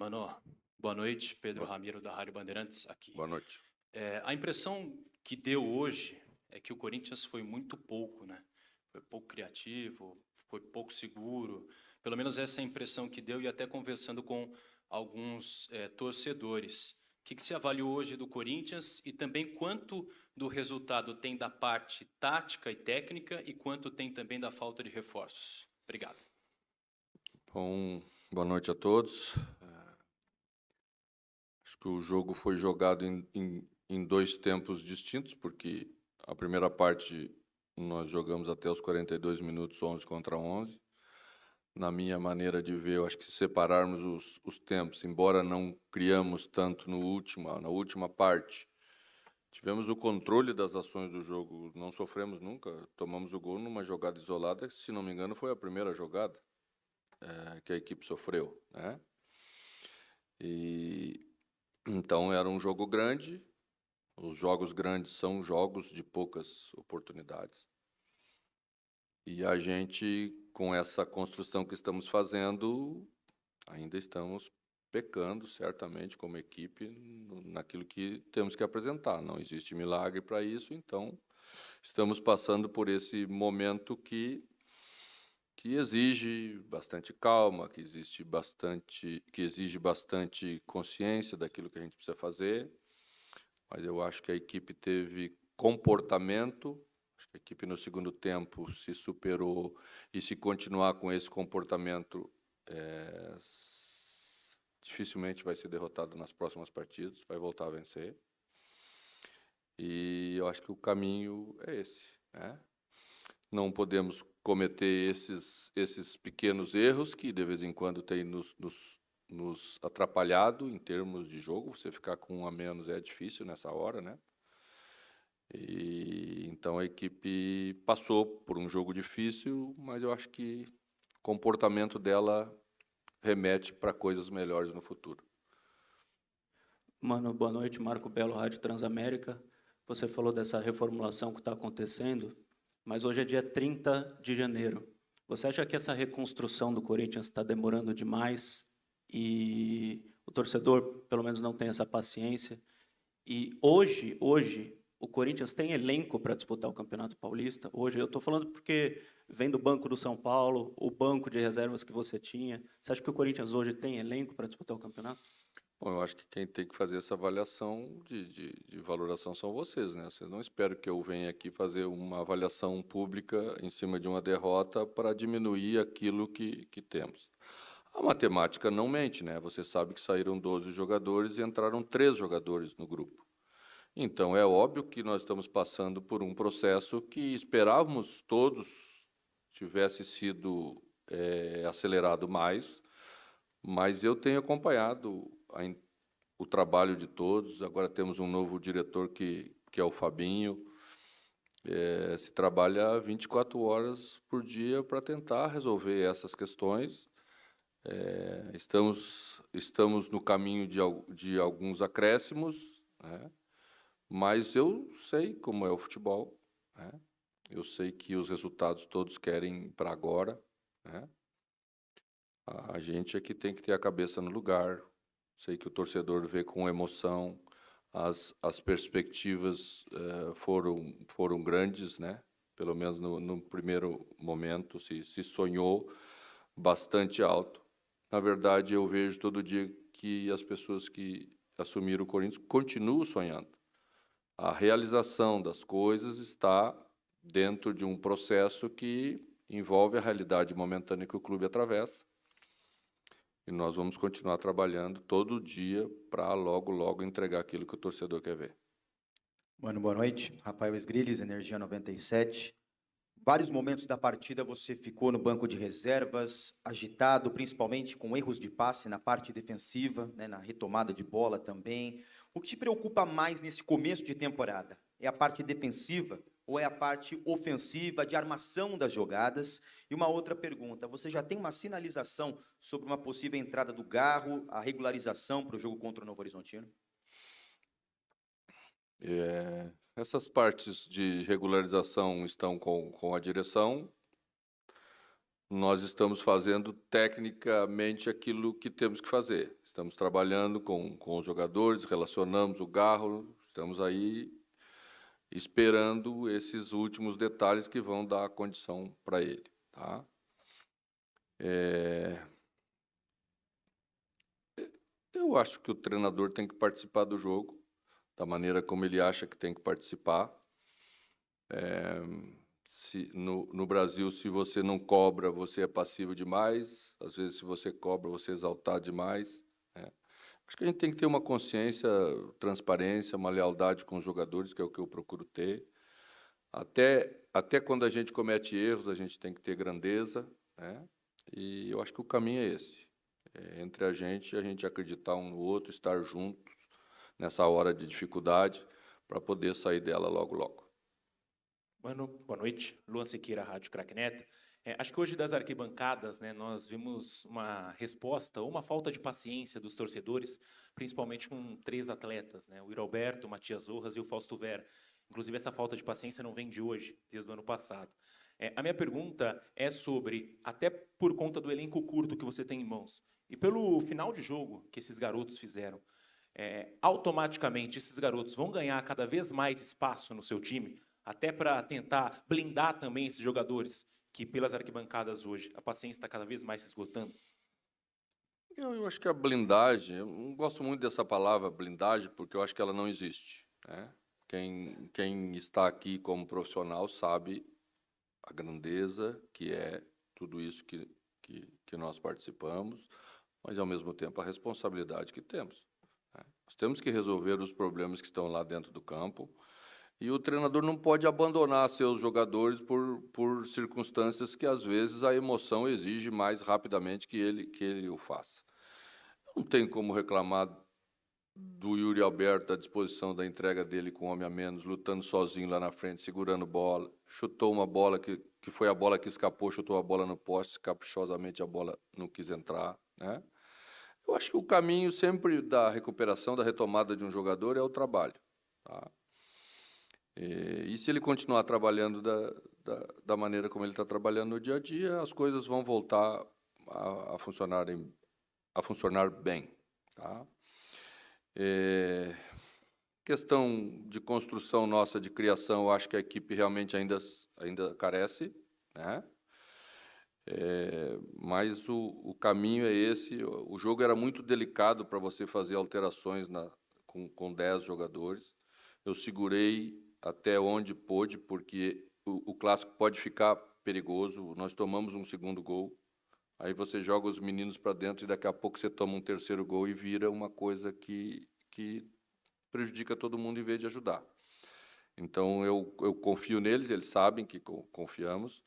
Mano, boa noite. Pedro Ramiro, da Rádio Bandeirantes, aqui. Boa noite. A impressão que deu hoje é que o Corinthians foi muito pouco, né? Foi pouco criativo, foi pouco seguro. Pelo menos essa é a impressão que deu, e até conversando com alguns torcedores. O que você avaliou hoje do Corinthians e também quanto do resultado tem da parte tática e técnica e quanto tem também da falta de reforços? Obrigado. Bom, boa noite a todos. Acho que o jogo foi jogado em dois tempos distintos, porque a primeira parte nós jogamos até os 42 minutos, 11 contra 11. Na minha maneira de ver, eu acho que se separarmos os tempos, embora não criamos tanto na última parte, tivemos o controle das ações do jogo, não sofremos nunca, tomamos o gol numa jogada isolada, se não me engano foi a primeira jogada que a equipe sofreu, né? E então era um jogo grande. Os jogos grandes são jogos de poucas oportunidades. E a gente, com essa construção que estamos fazendo, ainda estamos pecando, certamente, como equipe, naquilo que temos que apresentar. Não existe milagre para isso, então estamos passando por esse momento que exige bastante calma, que exige bastante consciência daquilo que a gente precisa fazer. Mas eu acho que a equipe teve comportamento, acho que a equipe no segundo tempo se superou, e se continuar com esse comportamento, dificilmente vai ser derrotado nas próximas partidas, vai voltar a vencer. E eu acho que o caminho é esse, né? Não podemos cometer esses pequenos erros que, de vez em quando, têm nos atrapalhado em termos de jogo. Você ficar com um a menos é difícil nessa hora, né? E então a equipe passou por um jogo difícil, mas eu acho que o comportamento dela remete para coisas melhores no futuro. Mano, boa noite. Marco Belo, Rádio Transamérica. Você falou dessa reformulação que está acontecendo, mas hoje é dia 30 de janeiro. Você acha que essa reconstrução do Corinthians está demorando demais e o torcedor, pelo menos, não tem essa paciência? E hoje, o Corinthians tem elenco para disputar o Campeonato Paulista? Hoje, eu estou falando porque vem do Banco do São Paulo, o banco de reservas que você tinha. Você acha que o Corinthians hoje tem elenco para disputar o campeonato? Bom, eu acho que quem tem que fazer essa avaliação de valoração são vocês, né? Vocês não esperam que eu venha aqui fazer uma avaliação pública em cima de uma derrota para diminuir aquilo que temos. A matemática não mente, né? Você sabe que saíram 12 jogadores e entraram 3 jogadores no grupo. Então, é óbvio que nós estamos passando por um processo que esperávamos todos tivesse sido acelerado mais, mas eu tenho acompanhado o trabalho de todos. Agora temos um novo diretor que é o Fabinho. Se trabalha 24 horas por dia para tentar resolver essas questões. Estamos no caminho de alguns acréscimos, né? Mas eu sei como é o futebol, né? Eu sei que os resultados todos querem para agora, né? A gente é que tem que ter a cabeça no lugar. Sei que o torcedor vê com emoção. As perspectivas foram grandes, né? Pelo menos no primeiro momento se sonhou bastante alto. Na verdade, eu vejo todo dia que as pessoas que assumiram o Corinthians continuam sonhando. A realização das coisas está dentro de um processo que envolve a realidade momentânea que o clube atravessa. E nós vamos continuar trabalhando todo dia para logo entregar aquilo que o torcedor quer ver. Mano, boa noite. Rafael Esgrilles, Energia 97. Vários momentos da partida você ficou no banco de reservas, agitado, principalmente com erros de passe na parte defensiva, né, na retomada de bola também. O que te preocupa mais nesse começo de temporada? É a parte defensiva ou é a parte ofensiva, de armação das jogadas? E uma outra pergunta, você já tem uma sinalização sobre uma possível entrada do Garro, a regularização para o jogo contra o Novo Horizontino? Essas partes de regularização estão com a direção. nós estamos fazendo tecnicamente aquilo que temos que fazer. Estamos trabalhando com os jogadores, relacionamos o Garro, estamos aí esperando esses últimos detalhes que vão dar a condição para ele. Tá? Eu acho que o treinador tem que participar do jogo, da maneira como ele acha que tem que participar. No Brasil, se você não cobra, você é passivo demais. Às vezes, se você cobra, você é exaltado demais. Né? Acho que a gente tem que ter uma consciência, transparência, uma lealdade com os jogadores, que é o que eu procuro ter. Até quando a gente comete erros, a gente tem que ter grandeza. Né? E eu acho que o caminho é esse. Entre a gente acreditar um no outro, estar juntos nessa hora de dificuldade, para poder sair dela logo, logo. Mano, boa noite. Luan Siqueira, Rádio Craque Neto. Acho que hoje das arquibancadas, né, nós vimos uma resposta, ou uma falta de paciência dos torcedores, principalmente com 3 atletas, né, o Iralberto, o Matias Rojas e o Fausto Vera. Inclusive, essa falta de paciência não vem de hoje, desde o ano passado. A minha pergunta é sobre, até por conta do elenco curto que você tem em mãos, e pelo final de jogo que esses garotos fizeram, automaticamente esses garotos vão ganhar cada vez mais espaço no seu time, até para tentar blindar também esses jogadores que, pelas arquibancadas hoje, a paciência está cada vez mais se esgotando? Eu acho que a blindagem, eu não gosto muito dessa palavra blindagem, porque eu acho que ela não existe. Né? Quem está aqui como profissional sabe a grandeza que é tudo isso que nós participamos, mas, ao mesmo tempo, a responsabilidade que temos. Né? Nós temos que resolver os problemas que estão lá dentro do campo, e o treinador não pode abandonar seus jogadores por circunstâncias que, às vezes, a emoção exige mais rapidamente que ele o faça. Não tem como reclamar do Yuri Alberto, da disposição da entrega dele com um homem a menos, lutando sozinho lá na frente, segurando bola, chutou uma bola que foi a bola que escapou, chutou a bola no poste, caprichosamente a bola não quis entrar. Né? Eu acho que o caminho sempre da recuperação, da retomada de um jogador é o trabalho. Tá? E se ele continuar trabalhando da maneira como ele está trabalhando no dia a dia, as coisas vão voltar a funcionar bem. Tá? Questão de construção nossa, de criação, eu acho que a equipe realmente ainda carece, né? Mas o caminho é esse. O jogo era muito delicado para você fazer alterações com 10 jogadores. Eu segurei até onde pôde, porque o clássico pode ficar perigoso. Nós tomamos um segundo gol, aí você joga os meninos para dentro e daqui a pouco você toma um terceiro gol e vira uma coisa que prejudica todo mundo em vez de ajudar. Então, eu confio neles, eles sabem que confiamos,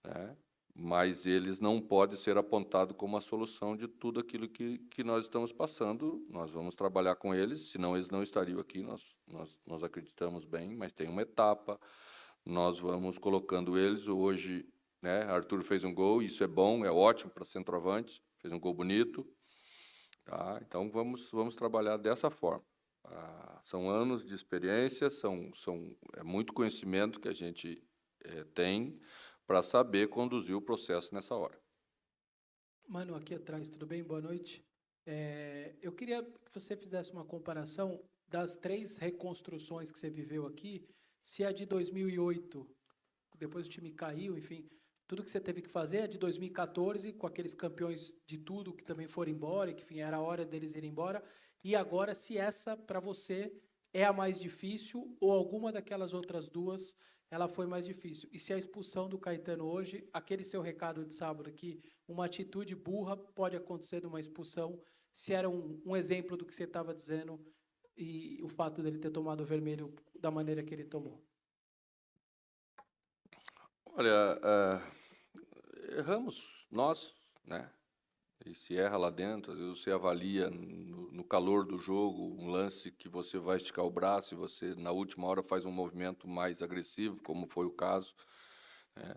né? Mas eles não podem ser apontados como a solução de tudo aquilo que nós estamos passando. Nós vamos trabalhar com eles, senão eles não estariam aqui, nós acreditamos bem, mas tem uma etapa, nós vamos colocando eles. Hoje, né, Arthur fez um gol, isso é bom, é ótimo para centroavante, fez um gol bonito. Tá? Então, vamos trabalhar dessa forma. São anos de experiência, é muito conhecimento que a gente tem para saber conduzir o processo nessa hora. Mano, aqui atrás, tudo bem? Boa noite. Eu queria que você fizesse uma comparação das 3 reconstruções que você viveu aqui, se a de 2008, depois o time caiu, enfim, tudo que você teve que fazer, a de 2014, com aqueles campeões de tudo que também foram embora, que enfim, era a hora deles irem embora, e agora se essa, para você, é a mais difícil ou alguma daquelas outras 2 ela foi mais difícil. E se a expulsão do Caetano hoje, aquele seu recado de sábado aqui, uma atitude burra pode acontecer numa expulsão, se era um exemplo do que você estava dizendo e o fato dele ter tomado o vermelho da maneira que ele tomou. Olha, erramos nós, né? E se erra lá dentro, você avalia no calor do jogo um lance que você vai esticar o braço e você, na última hora, faz um movimento mais agressivo, como foi o caso. Né?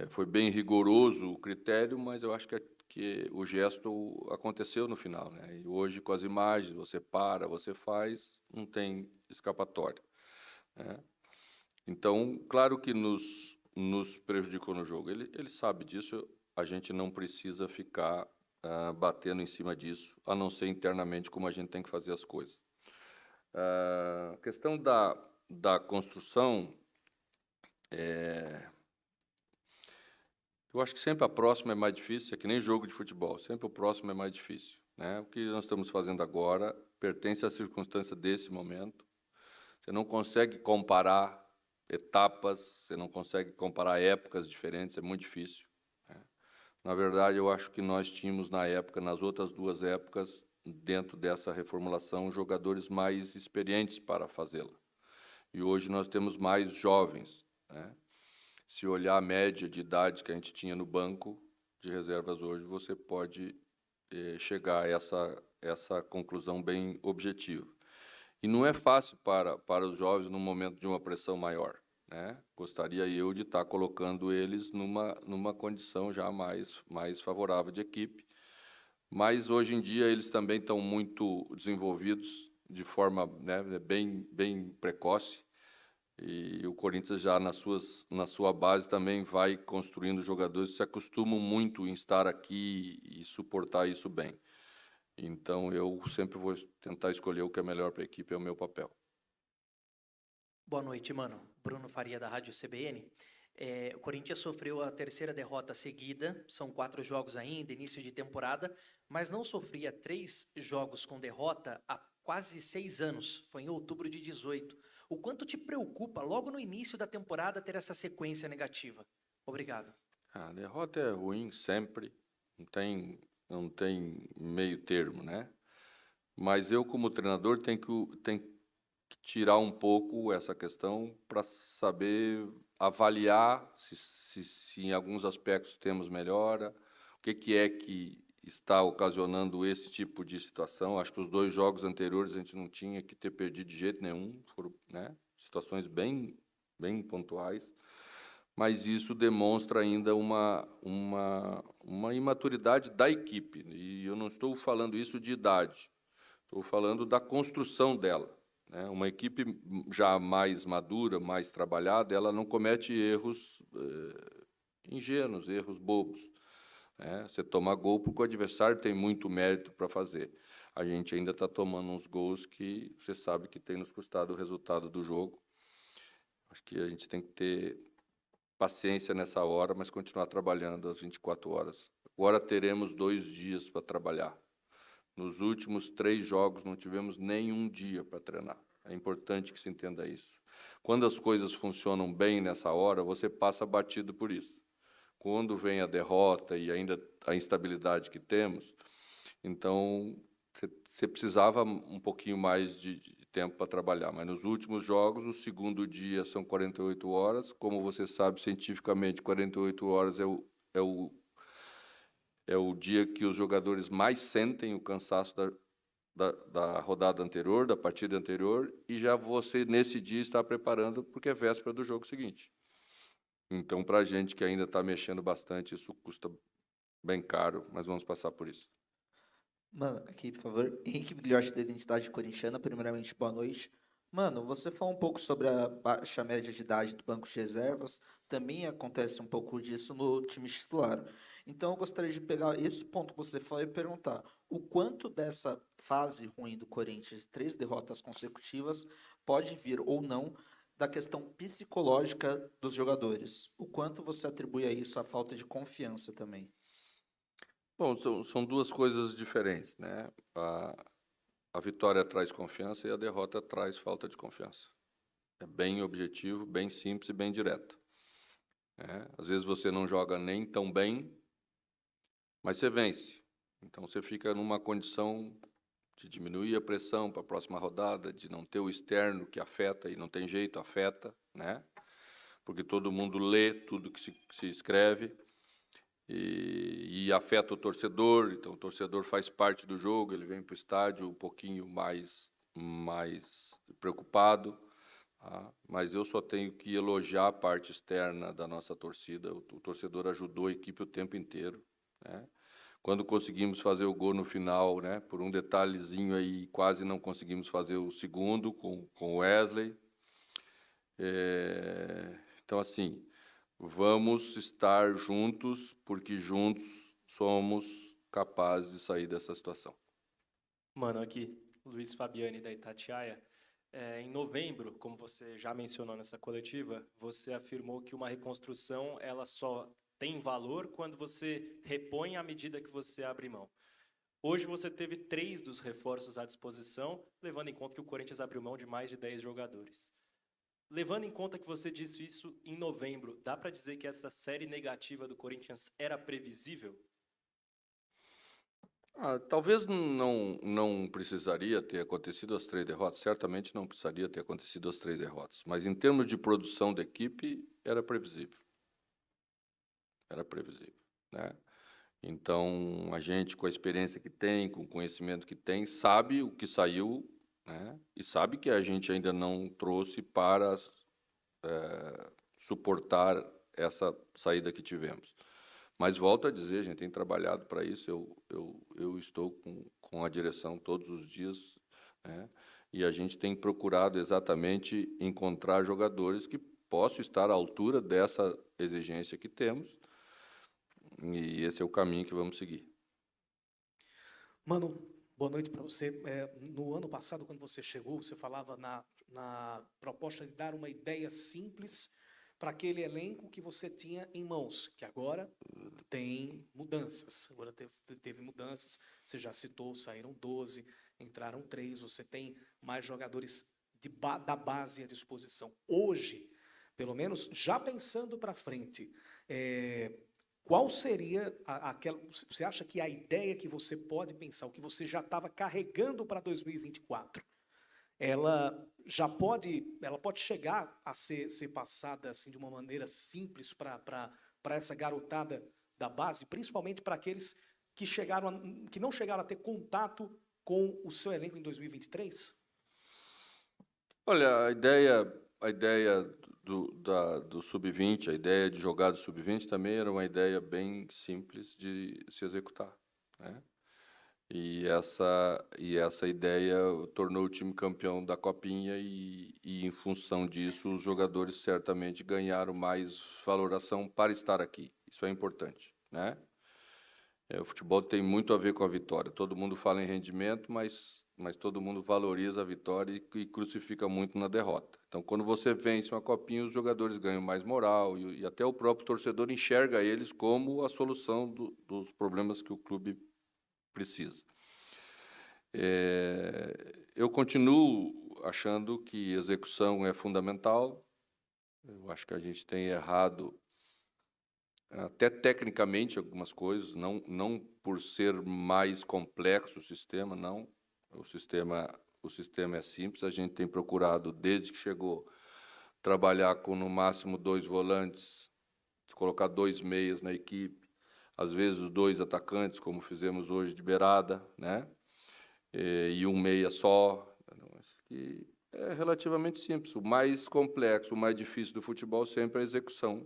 Foi bem rigoroso o critério, mas eu acho que o gesto aconteceu no final. Né? E hoje, com as imagens, você para, você faz, não tem escapatória. Né? Então, claro que nos nos prejudicou no jogo. Ele sabe disso, a gente não precisa ficar batendo em cima disso, a não ser internamente como a gente tem que fazer as coisas. A questão da construção, eu acho que sempre a próxima é mais difícil, é que nem jogo de futebol, sempre o próximo é mais difícil, né? O que nós estamos fazendo agora pertence à circunstância desse momento. Você não consegue comparar etapas, você não consegue comparar épocas diferentes, é muito difícil, né? Na verdade, eu acho que nós tínhamos, na época, nas outras duas épocas, dentro dessa reformulação, jogadores mais experientes para fazê-la. E hoje nós temos mais jovens, né? Se olhar a média de idade que a gente tinha no banco de reservas hoje, você pode chegar a essa conclusão bem objetiva. E não é fácil para os jovens num momento de uma pressão maior, né? Gostaria eu de estar colocando eles numa condição já mais favorável de equipe, mas hoje em dia eles também estão muito desenvolvidos de forma, né, bem precoce, e o Corinthians já na sua base também vai construindo jogadores que se acostumam muito em estar aqui e suportar isso bem. Então, eu sempre vou tentar escolher o que é melhor para a equipe, é o meu papel. Boa noite, mano. Bruno Faria, da Rádio CBN. O Corinthians sofreu a terceira derrota seguida, são 4 jogos ainda, início de temporada, mas não sofria 3 jogos com derrota há quase 6 anos, foi em outubro de 18. O quanto te preocupa, logo no início da temporada, ter essa sequência negativa? Obrigado. A derrota é ruim sempre, não tem meio termo, né? Mas eu, como treinador, tenho que tirar um pouco essa questão para saber avaliar se em alguns aspectos temos melhora, o que é que está ocasionando esse tipo de situação. Acho que os 2 jogos anteriores a gente não tinha que ter perdido de jeito nenhum, foram, né, situações bem pontuais, mas isso demonstra ainda uma imaturidade da equipe, e eu não estou falando isso de idade, estou falando da construção dela, né? Uma equipe já mais madura, mais trabalhada, ela não comete erros ingênuos, erros bobos, né? Você toma gol porque o adversário tem muito mérito para fazer. A gente ainda está tomando uns gols que você sabe que tem nos custado o resultado do jogo. Acho que a gente tem que ter paciência nessa hora, mas continuar trabalhando às 24 horas. Agora teremos 2 dias para trabalhar. Nos últimos 3 jogos não tivemos nenhum dia para treinar. É importante que se entenda isso. Quando as coisas funcionam bem nessa hora, você passa batido por isso. Quando vem a derrota e ainda a instabilidade que temos, então você precisava um pouquinho mais de tempo para trabalhar. Mas nos últimos jogos, o segundo dia são 48 horas. Como você sabe, cientificamente, 48 horas é o dia que os jogadores mais sentem o cansaço da rodada anterior, da partida anterior, e já você, nesse dia, está preparando, porque é véspera do jogo seguinte. Então, para a gente que ainda está mexendo bastante, isso custa bem caro, mas vamos passar por isso. Mano, aqui, por favor. Henrique Vilhote, da Identidade Corintiana. Primeiramente, boa noite. Mano, você falou um pouco sobre a baixa média de idade do banco de reservas. Também acontece um pouco disso no time titular. Então, eu gostaria de pegar esse ponto que você falou e perguntar o quanto dessa fase ruim do Corinthians, de 3 derrotas consecutivas, pode vir ou não da questão psicológica dos jogadores. O quanto você atribui a isso a falta de confiança também? Bom, são 2 coisas diferentes, né? A vitória traz confiança e a derrota traz falta de confiança. É bem objetivo, bem simples e bem direto. Às vezes você não joga nem tão bem, mas você vence. Então você fica numa condição de diminuir a pressão para a próxima rodada, de não ter o externo que afeta, e não tem jeito, afeta, né? Porque todo mundo lê tudo que se escreve e afeta o torcedor. Então o torcedor faz parte do jogo, ele vem para o estádio um pouquinho mais preocupado, tá? Mas eu só tenho que elogiar a parte externa da nossa torcida. O torcedor ajudou a equipe o tempo inteiro, né? Quando conseguimos fazer o gol no final, né, por um detalhezinho aí, quase não conseguimos fazer o segundo com o Wesley. Então, assim, vamos estar juntos, porque juntos somos capazes de sair dessa situação. Mano, aqui, Luiz Fabiani, da Itatiaia. Em novembro, como você já mencionou nessa coletiva, você afirmou que uma reconstrução ela só tem valor quando você repõe à medida que você abre mão. Hoje você teve 3 dos reforços à disposição, levando em conta que o Corinthians abriu mão de mais de 10 jogadores. Levando em conta que você disse isso em novembro, dá para dizer que essa série negativa do Corinthians era previsível? Talvez não precisaria ter acontecido as 3 derrotas, certamente não precisaria ter acontecido as 3 derrotas, mas em termos de produção da equipe, era previsível. Era previsível, né? Então, a gente, com a experiência que tem, com o conhecimento que tem, sabe o que saiu, né? E sabe que a gente ainda não trouxe para suportar essa saída que tivemos. Mas volto a dizer, a gente tem trabalhado para isso, eu estou com a direção todos os dias, né? E a gente tem procurado exatamente encontrar jogadores que possam estar à altura dessa exigência que temos, e esse é o caminho que vamos seguir. Mano, boa noite para você. No ano passado, quando você chegou, você falava na proposta de dar uma ideia simples para aquele elenco que você tinha em mãos, que agora tem mudanças. Agora teve mudanças, você já citou, saíram 12, entraram 3, você tem mais jogadores da base à disposição. Hoje, pelo menos, já pensando para frente, qual seria aquela... Você acha que a ideia que você pode pensar, o que você já estava carregando para 2024, ela pode chegar a ser passada assim, de uma maneira simples para essa garotada da base, principalmente para aqueles que não chegaram a ter contato com o seu elenco em 2023? Olha, a ideia do Sub-20, a ideia de jogar do Sub-20 também era uma ideia bem simples de se executar, né? E essa ideia tornou o time campeão da Copinha e, em função disso, os jogadores certamente ganharam mais valoração para estar aqui. Isso é importante, né? O futebol tem muito a ver com a vitória. Todo mundo fala em rendimento, mas todo mundo valoriza a vitória e crucifica muito na derrota. Então, quando você vence uma Copinha, os jogadores ganham mais moral e até o próprio torcedor enxerga eles como a solução dos problemas que o clube precisa. Eu continuo achando que execução é fundamental. Eu acho que a gente tem errado até tecnicamente algumas coisas, não por ser mais complexo o sistema, não. O sistema é simples, a gente tem procurado, desde que chegou, trabalhar com no máximo 2 volantes, colocar 2 meias na equipe, às vezes 2 atacantes, como fizemos hoje de beirada, né? E 1 meia só. Que é relativamente simples. O mais complexo, o mais difícil do futebol sempre é a execução.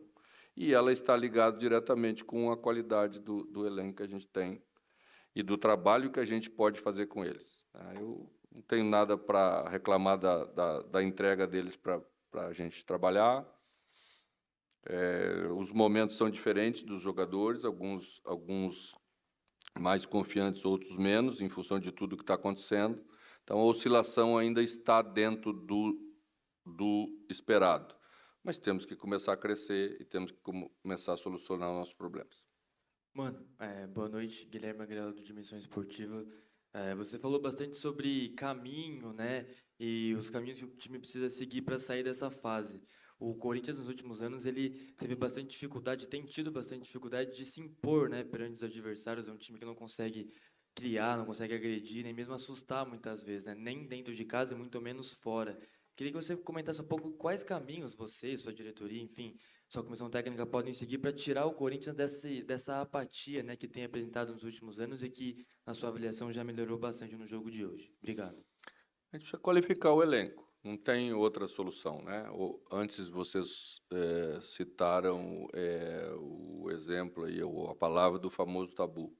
E ela está ligada diretamente com a qualidade do elenco que a gente tem e do trabalho que a gente pode fazer com eles. Eu não tenho nada para reclamar da entrega deles para a gente trabalhar. Os momentos são diferentes dos jogadores, alguns mais confiantes, outros menos, em função de tudo que está acontecendo. Então, a oscilação ainda está dentro do esperado. Mas temos que começar a crescer e temos que começar a solucionar os nossos problemas. Mano, boa noite, Guilherme Agrelo, do Dimensão Esportiva. Você falou bastante sobre caminho, né? E os caminhos que o time precisa seguir para sair dessa fase. O Corinthians, nos últimos anos, ele teve bastante dificuldade, tem tido bastante dificuldade de se impor, né, perante os adversários. É um time que não consegue criar, não consegue agredir, nem mesmo assustar muitas vezes, né? Nem dentro de casa e muito menos fora. Queria que você comentasse um pouco quais caminhos você, sua diretoria, enfim, sua comissão técnica podem seguir para tirar o Corinthians dessa apatia, né, que tem apresentado nos últimos anos e que, na sua avaliação, já melhorou bastante no jogo de hoje. Obrigado. A gente precisa qualificar o elenco. Não tem outra solução, né? Antes vocês citaram o exemplo e a palavra do famoso tabu,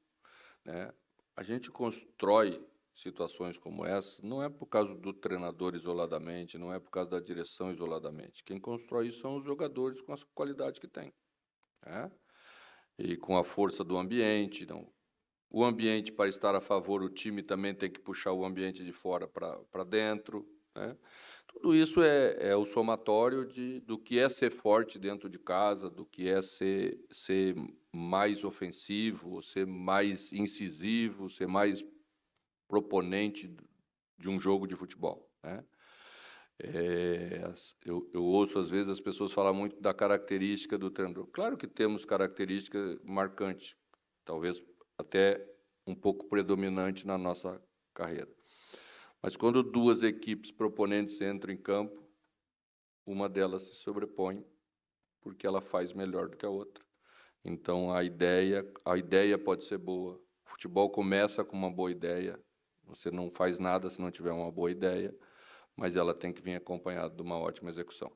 né? A gente constrói situações como essa não é por causa do treinador isoladamente, não é por causa da direção isoladamente. Quem constrói isso são os jogadores com a qualidade que tem, né? E com a força do ambiente. Então, o ambiente, para estar a favor, o time também tem que puxar o ambiente de fora para dentro, né? Tudo isso é o somatório do que é ser forte dentro de casa, do que é ser mais ofensivo, ser mais incisivo, ser mais proponente de um jogo de futebol, né? Eu ouço, às vezes, as pessoas falar muito da característica do treinador. Claro que temos características marcantes, talvez até um pouco predominante na nossa carreira. Mas quando duas equipes proponentes entram em campo, uma delas se sobrepõe, porque ela faz melhor do que a outra. Então, a ideia pode ser boa. O futebol começa com uma boa ideia. Você não faz nada se não tiver uma boa ideia, mas ela tem que vir acompanhada de uma ótima execução.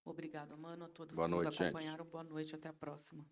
Obrigada, mano, a todos Boa que nos noite, gente. acompanharam. Boa noite, até a próxima.